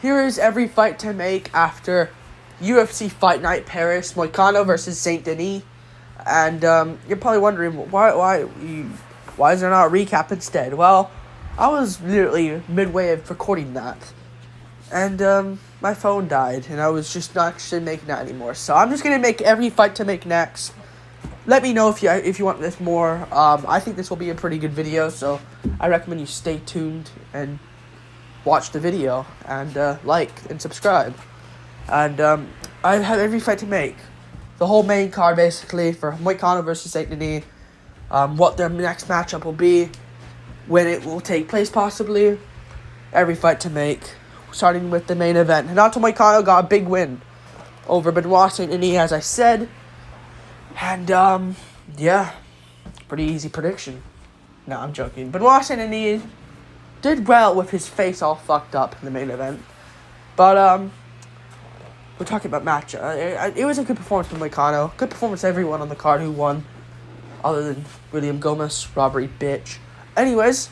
here is every fight to make after UFC Fight Night Paris, Moicano versus Saint Denis. And you're probably wondering, why is there not a recap instead? Well, I was literally midway of recording that. And my phone died, and I was just not actually making that anymore. So I'm just going to make every fight to make next. Let me know if you want this more. I think this will be a pretty good video, so I recommend you stay tuned and watch the video and like and subscribe. And I have every fight to make. The whole main card basically for Moicano versus Saint Denis. What their next matchup will be, when it will take place possibly. Every fight to make. Starting with the main event. Renato Moicano got a big win over Benoit Saint Denis, as I said. And, yeah, pretty easy prediction. No, I'm joking. Benoit Saint Denis did well with his face all fucked up in the main event. But, we're talking about match. It was a good performance from Moicano. Good performance everyone on the card who won. Other than William Gomez, robbery bitch. Anyways,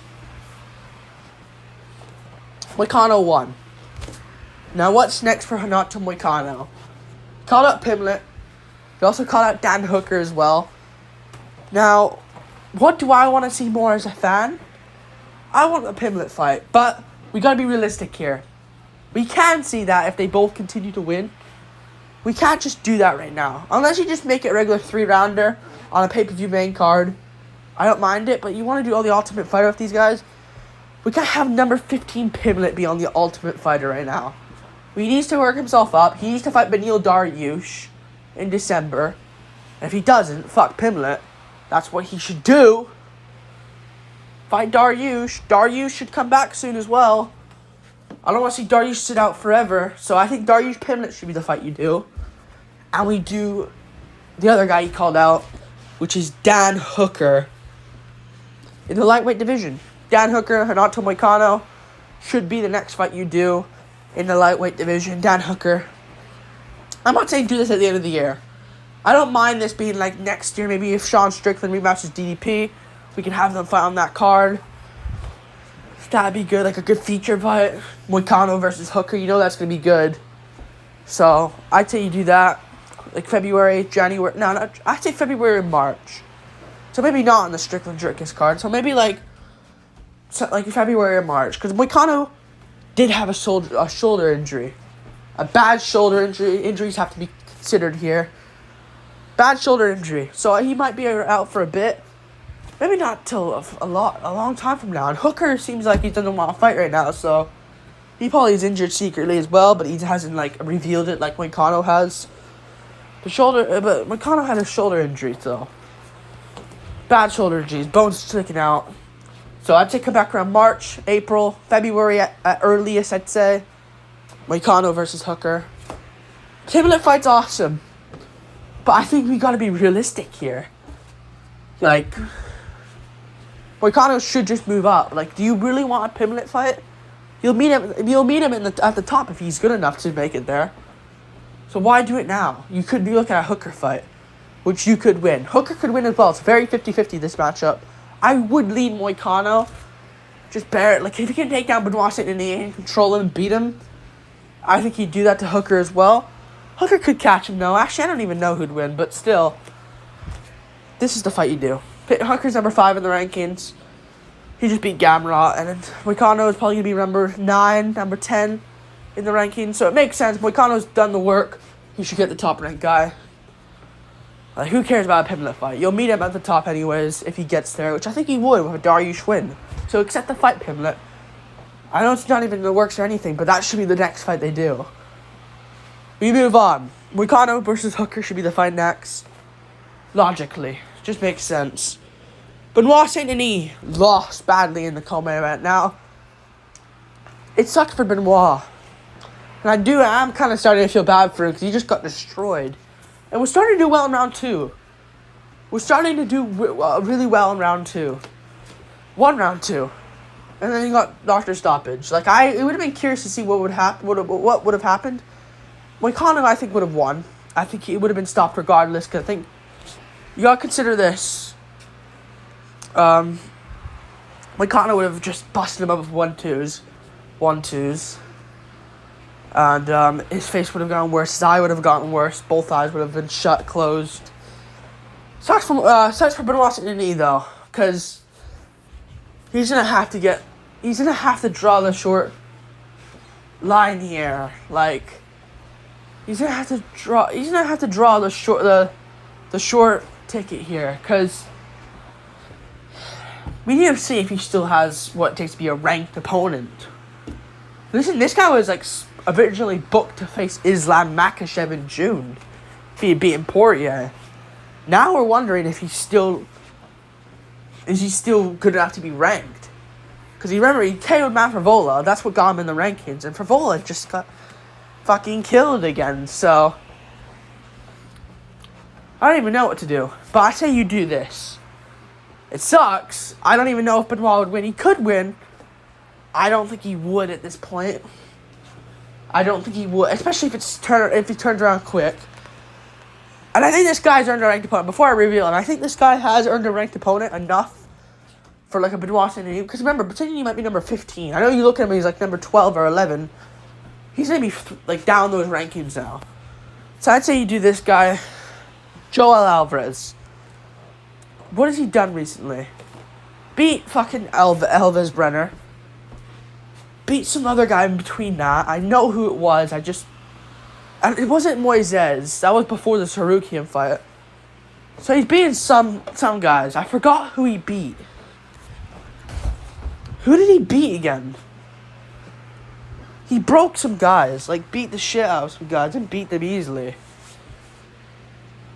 Moicano won. Now, what's next for Renato Moicano? Called out Pimblett. He also called out Dan Hooker as well. Now, what do I want to see more as a fan? I want a Pimblett fight, but we gotta be realistic here. We can see that if they both continue to win. We can't just do that right now. Unless you just make it a regular 3-rounder on a pay-per-view main card. I don't mind it, but you want to do all the Ultimate Fighter with these guys? We can't have number 15 Pimblett be on the Ultimate Fighter right now. He needs to work himself up. He needs to fight Beneil Dariush in December. And if he doesn't, fuck Pimblett. That's what he should do. Fight Dariush. Dariush should come back soon as well. I don't want to see Dariush sit out forever. So I think Dariush Pimblett should be the fight you do. And we do the other guy he called out, which is Dan Hooker in the lightweight division. Dan Hooker, Renato Moicano should be the next fight you do in the lightweight division. Dan Hooker. I'm not saying do this at the end of the year. I don't mind this being like next year. Maybe if Sean Strickland rematches DDP, we can have them fight on that card. That'd be good. Like a good feature fight. Moicano versus Hooker. You know that's going to be good. So I'd say you do that. Like February, January. No, I'd say February and March. So maybe not on the Strickland Drickus card. So maybe like February or March. Because Moicano did have a shoulder injury. A bad shoulder injury. Injuries have to be considered here. Bad shoulder injury. So he might be out for a bit. Maybe not till a long time from now. And Hooker seems like he doesn't want to fight right now. So he probably is injured secretly as well. But he hasn't revealed it like Moicano has. But Moicano had a shoulder injury, so. Bad shoulder injuries. Bones sticking out. So I'd say come back around March, April, February at earliest, I'd say. Moicano versus Hooker. Pimblett fight's awesome. But I think we gotta be realistic here. Moicano should just move up. Do you really want a Pimblett fight? You'll meet him at the top if he's good enough to make it there. So why do it now? You could be looking at a Hooker fight, which you could win. Hooker could win as well. It's very 50-50 this matchup. I would lean Moicano. Just bear it. If he can take down Benoit Saint Denis and control him and beat him, I think he'd do that to Hooker as well. Hooker could catch him though. Actually, I don't even know who'd win, but still. This is the fight you do. Hooker's number 5 in the rankings. He just beat Gamrot, and then Moicano is probably going to be number 9, number 10 in the rankings. So it makes sense. Moicano's done the work. He should get the top-ranked guy. Who cares about a Pimblett fight? You'll meet him at the top anyways if he gets there, which I think he would with a Dariush win. So accept the fight, Pimblett. I know it's not even in the works or anything, but that should be the next fight they do. We move on. Moicano versus Hooker should be the fight next. Logically. Just makes sense. Benoit Saint Denis lost badly in the co-main event. Now, it sucked for Benoit. And I'm kind of starting to feel bad for him because he just got destroyed. And we're starting to do well in round 2. We're starting to do really well in round 2. Won round 2. And then he got doctor stoppage. It would have been curious to see what would have happened. Moicano, I think, would have won. I think he would have been stopped regardless because I think you got to consider this. Moicano would have just busted him up with 1-2s. And his face would have gotten worse. His eye would have gotten worse. Both eyes would have been shut, closed. Sucks for Benoit in the knee, though. Because he's going to have to draw the short line here. Like, he's going to have to draw the short ticket here. Because we need to see if he still has what it takes to be a ranked opponent. Listen, this guy was like originally booked to face Islam Makhachev in June if he had beaten Poirier. Now we're wondering if is he still good enough to be ranked? Because you remember, he KO'd Matt Frevola. That's what got him in the rankings. And Frevola just got fucking killed again. So I don't even know what to do. But I say you do this. It sucks. I don't even know if Benoit would win. He could win. I don't think he would at this point. I don't think he would, especially if he turns around quick. And I think this guy's earned a ranked opponent. Before I reveal him, I think this guy has earned a ranked opponent enough for like a Benoit Saint-Denis. Because remember, Saint-Denis might be number 15. I know you look at him, he's like number 12 or 11. He's going to be like down those rankings now. So I'd say you do this guy, Joel Alvarez. What has he done recently? Beat fucking Elvis Brenner. Beat some other guy in between that. I know who it was. And it wasn't Moises. That was before the Sarukian fight. So he's beating some guys. I forgot who he beat. Who did he beat again? He broke some guys. Like, beat the shit out of some guys and beat them easily.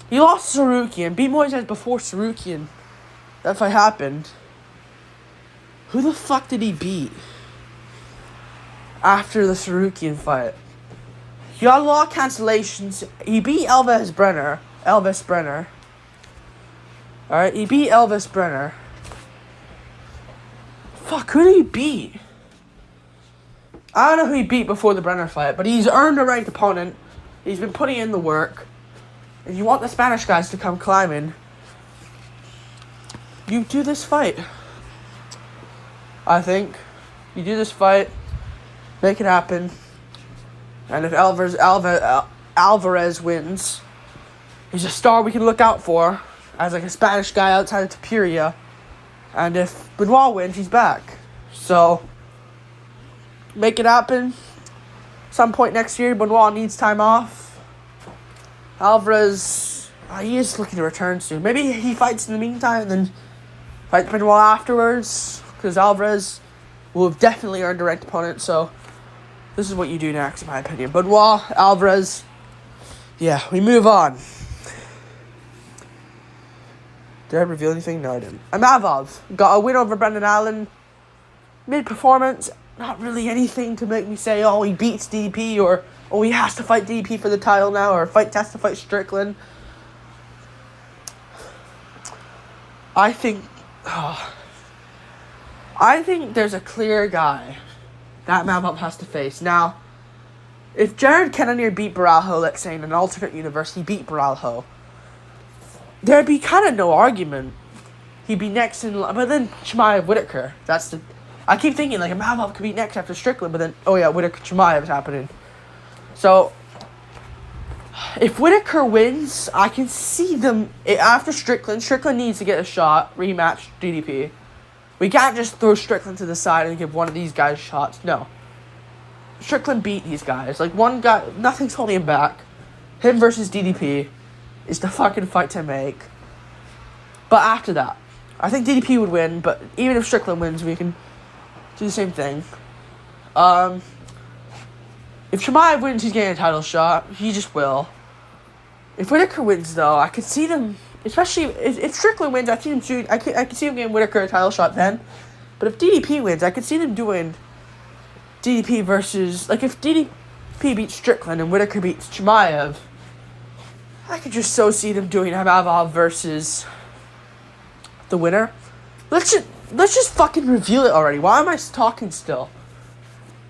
He lost Sarukian. Beat Moises before Sarukian. That fight happened. Who the fuck did he beat after the Sarukian fight? He got a lot of cancellations. He beat Elvis Brenner. Alright, he beat Elvis Brenner. Fuck, who did he beat? I don't know who he beat before the Brenner fight, but he's earned a ranked opponent. He's been putting in the work. If you want the Spanish guys to come climbing, you do this fight. I think. You do this fight. Make it happen. And if Alvarez wins, he's a star we can look out for as like a Spanish guy outside of Tapiria. And if Benoit wins, he's back. So, make it happen. Some point next year, Benoit needs time off. Alvarez, he is looking to return soon. Maybe he fights in the meantime and then fights Benoit afterwards. Because Alvarez will have definitely earned a ranked opponent. So, this is what you do next, in my opinion. Benoit, Alvarez. Yeah, we move on. Did I reveal anything? No, I didn't. Imavov got a win over Brendan Allen. Mid-performance. Not really anything to make me say, oh, he beats DDP, or, oh, he has to fight DDP for the title now, or has to fight Strickland. I think there's a clear guy that Imavov has to face. Now, if Jared Cannonier beat Baralho, let's say in an alternate universe, he beat Baralho, there'd be kind of no argument. He'd be next in line, but then Chimaev Whitaker. I keep thinking like Imavov could be next after Strickland, but then Whitaker Chimaev is happening. So if Whitaker wins, I can see them after Strickland. Strickland needs to get a shot, rematch DDP. We can't just throw Strickland to the side and give one of these guys shots. No. Strickland beat these guys. Like, one guy, nothing's holding him back. Him versus DDP is the fucking fight to make. But after that, I think DDP would win, but even if Strickland wins, we can do the same thing. If Chimaev wins, he's getting a title shot. He just will. If Whitaker wins, though, I could see them, especially if Strickland wins, I could see him getting Whitaker a title shot then. But if DDP wins, I could see them doing DDP versus, like, if DDP beats Strickland and Whitaker beats Chimaev, I could just so see them doing Imavov versus the winner. Let's just fucking reveal it already. Why am I talking still?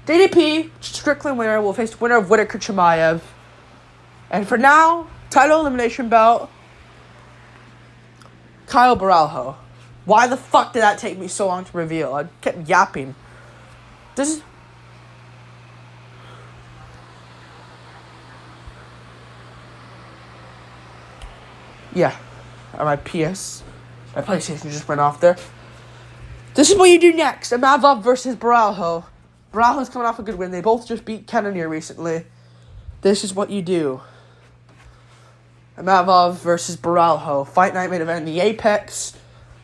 DDP, Strickland winner, will face the winner of Whitaker Chimaev. And for now, title elimination bout, Kyle Baralho. Why the fuck did that take me so long to reveal? I kept yapping. Yeah. My PlayStation just went off there. This is what you do next. Imavov versus Baralho. Baralho's coming off a good win. They both just beat Cannonier recently. This is what you do. Imavov versus Baralho. Fight night main event in the Apex.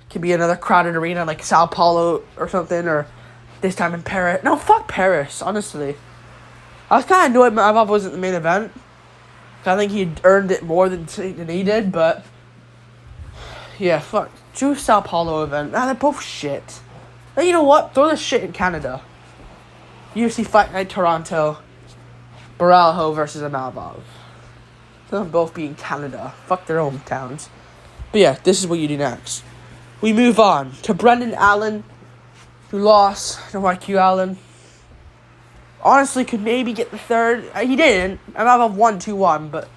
Could be another crowded arena like Sao Paulo or something, or this time in Paris. No, fuck Paris, honestly. I was kind of annoyed Imavov wasn't the main event. I think he earned it more than he did, but yeah, fuck. Do Sao Paulo event. They're both shit. But you know what? Throw this shit in Canada. UFC Fight Night Toronto. Baralho versus Imavov. They'll both be in Canada. Fuck their own towns. But yeah, this is what you do next. We move on to Brendan Allen, who lost to Moicano Allen. Honestly, could maybe get the third. He didn't. Imavov won 2-1, but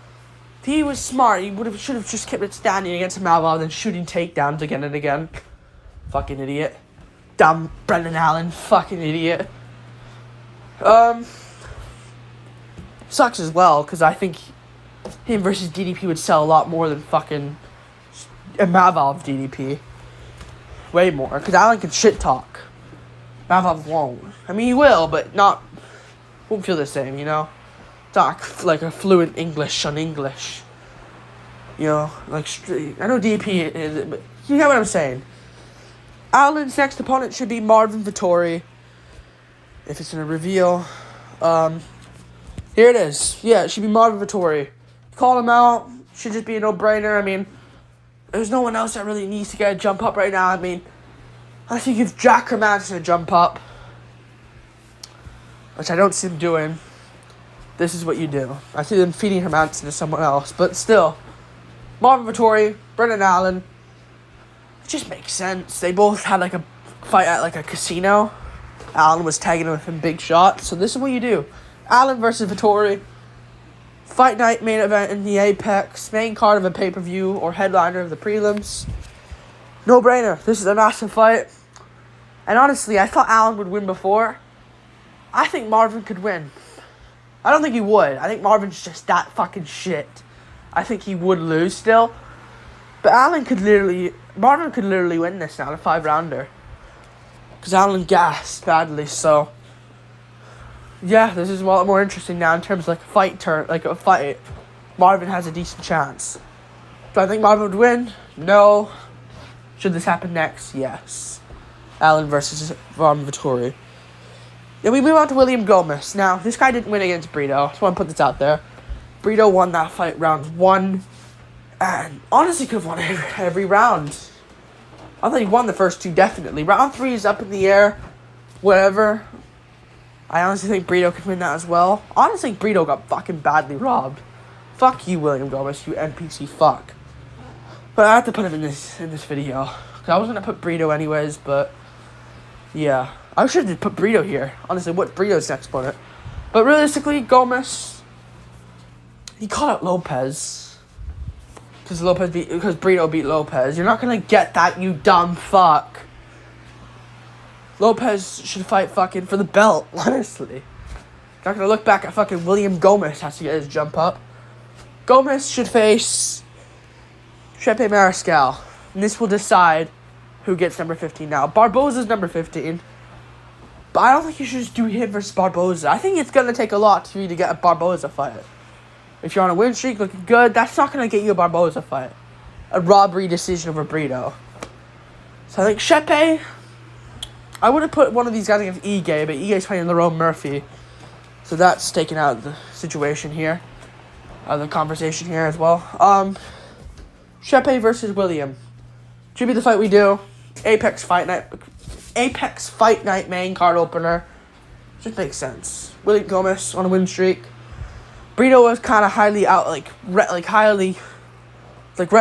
if he was smart, he should have just kept it standing against Imavov and shooting takedowns again and again. Fucking idiot. Dumb Brendan Allen. Fucking idiot. Sucks as well, because I think him versus DDP would sell a lot more than fucking Imavov DDP. Way more, because Allen can shit talk. Imavov won't. I mean, he will, but won't feel the same, you know? Talk like a fluent English on English. You know, like, I know DDP is, but you get what I'm saying. Allen's next opponent should be Marvin Vettori. If it's in a reveal. Here it is. Yeah, it should be Marvin Vettori. Call him out. Should just be a no-brainer. I mean, there's no one else that really needs to get a jump up right now. I mean, I think if Jack Hermanson a jump up, which I don't see him doing, this is what you do. I see them feeding Hermanson to someone else. But still, Marvin Vettori, Brendan Allen, it just makes sense. They both had like a fight at like a casino. Allen was tagging with him big shots. So this is what you do. Allen versus Vettori. Fight night main event in the Apex. Main card of a pay-per-view or headliner of the prelims. No brainer. This is a massive fight. And honestly, I thought Allen would win before. I think Marvin could win. I don't think he would. I think Marvin's just that fucking shit. I think he would lose still. But Marvin could literally win this now, a 5-rounder. Because Allen gassed badly, so yeah, this is a lot more interesting now in terms of like a fight. Marvin has a decent chance. Do I think Marvin would win? No. Should this happen next? Yes. Allen versus Marvin Vettori. Then we move on to William Gomez. Now, this guy didn't win against Brito. I just want to put this out there. Brito won that fight round 1. And honestly could have won every round. I thought he won the first 2 definitely. Round 3 is up in the air. Whatever. I honestly think Brito could win that as well. Honestly, Brito got fucking badly robbed. Fuck you, William Gomez, you NPC fuck. But I have to put him in this video. Because I was going to put Brito anyways, but yeah. I should have put Brito here. Honestly, what's Brito's next opponent? But realistically, Gomez, he caught out Lopez. Because Brito beat Lopez. You're not going to get that, you dumb fuck. Lopez should fight fucking for the belt, honestly. Not going to look back at fucking William Gomez has to get his jump up. Gomez should face Chepe Mariscal. And this will decide who gets number 15 now. Barboza's number 15. But I don't think you should just do him versus Barboza. I think it's going to take a lot for you to get a Barboza fight. If you're on a win streak looking good, that's not going to get you a Barboza fight. A robbery decision over Brito. So I think Chepe, I would have put one of these guys against Ige, but Ige's fighting Lerone Murphy. So that's taken out of the situation here. The conversation here as well. Chepe versus William. Should be the fight we do. Apex Fight Night main card opener. Just makes sense. William Gomez on a win streak. Brito was kind of highly right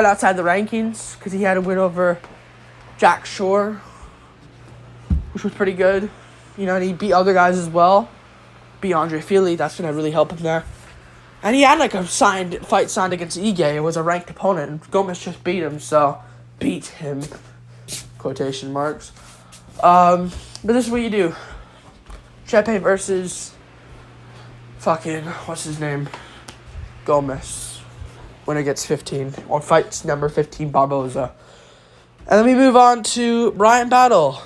outside the rankings because he had a win over Jack Shore, which was pretty good. You know, and he beat other guys as well. Beat Andre Fili. That's gonna really help him there. And he had like a fight signed against Ige. It was a ranked opponent, and Gomez just beat him. So beat him. Quotation marks. But this is what you do. Chepe versus fucking, what's his name? Gomez. Winner gets 15. Or fights number 15, Barboza. And then we move on to Bryant Battle.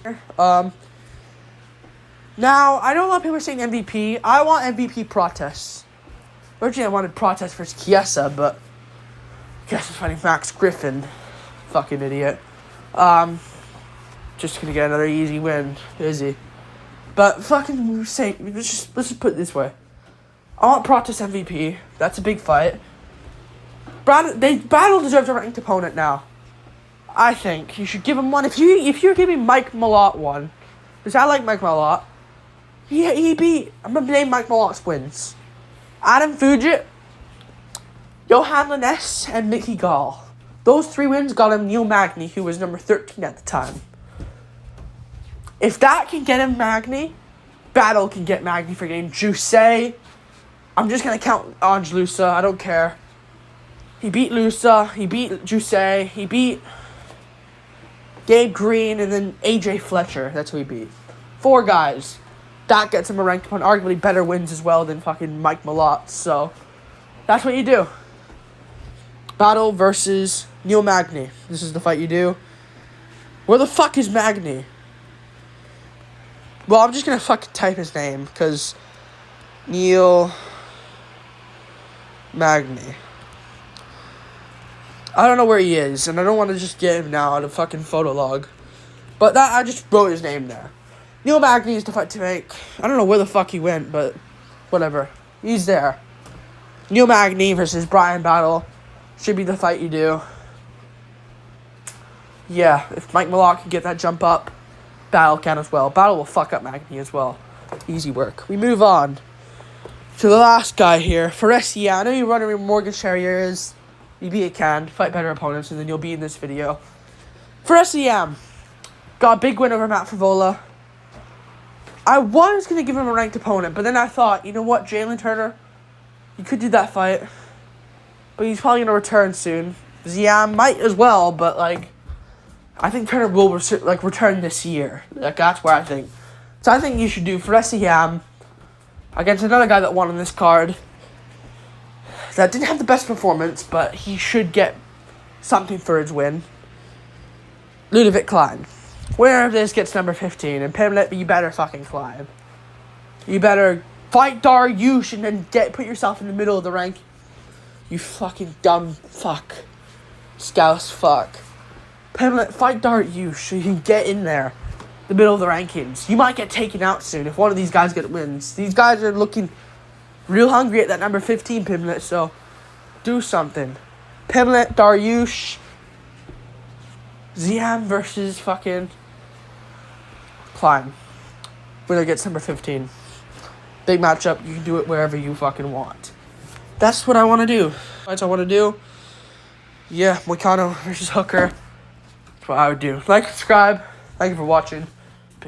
Now, I know a lot of people are saying MVP. I want MVP Protes. Originally, I wanted Protes versus Chiesa, but Chiesa's fighting Max Griffin. Fucking idiot. Just gonna get another easy win, is he? But fucking say, let's just put it this way. I want Protes MVP. That's a big fight. Battle deserves a ranked opponent now. I think you should give him one. If you're giving Mike Malott one, because I like Mike Malott. He beat. I'm gonna name Mike Malott's wins. Adam Fugit, Johan Liness, and Mickey Gall. Those 3 wins got him Neil Magny, who was number 13 at the time. If that can get him Magny, Battle can get Magny for getting Juicy. I'm just going to count Ange Lusa. I don't care. He beat Lusa. He beat Juicy. He beat Gabe Green and then AJ Fletcher. That's who he beat. 4 guys. That gets him a ranked opponent. Arguably better wins as well than fucking Mike Malott. So, that's what you do. Battle versus Neil Magny. This is the fight you do. Where the fuck is Magny? Well, I'm just going to fucking type his name, because Neil Magny. I don't know where he is, and I don't want to just get him now out of fucking photo log. But I just wrote his name there. Neil Magny is the fight to make. I don't know where the fuck he went, but whatever. He's there. Neil Magny versus Bryant Battle. Should be the fight you do. Yeah, if Mike Malott can get that jump up, Battle can as well. Battle will fuck up Magny as well. Easy work. We move on to the last guy here. Forestier. I know you're running with Morgan Charriers. You beat can. Fight better opponents, and then you'll be in this video. Forestier got a big win over Matt Favola. I was going to give him a ranked opponent, but then I thought, you know what, Jalen Turner, you could do that fight. But he's probably going to return soon. Ziam might as well, but, I think Turner will return this year. That's where I think. So I think you should do Forestier against another guy that won on this card. That didn't have the best performance, but he should get something for his win. Ludovic Klein. Winner of this gets number 15. And Pimblett, you better fucking climb. You better fight Dariush and then put yourself in the middle of the rank. You fucking dumb fuck. Scouse fuck. Pimblett, fight Dariush so you can get in there. The middle of the rankings. You might get taken out soon if one of these guys wins. These guys are looking real hungry at that number 15, Pimblett, so do something. Pimblett, Dariush, Ziam versus fucking Klein. Winner gets number 15. Big matchup. You can do it wherever you fucking want. That's what I want to do. That's what I want to do. Yeah, Moicano versus Hooker. That's what I would do. Like, subscribe. Thank you for watching.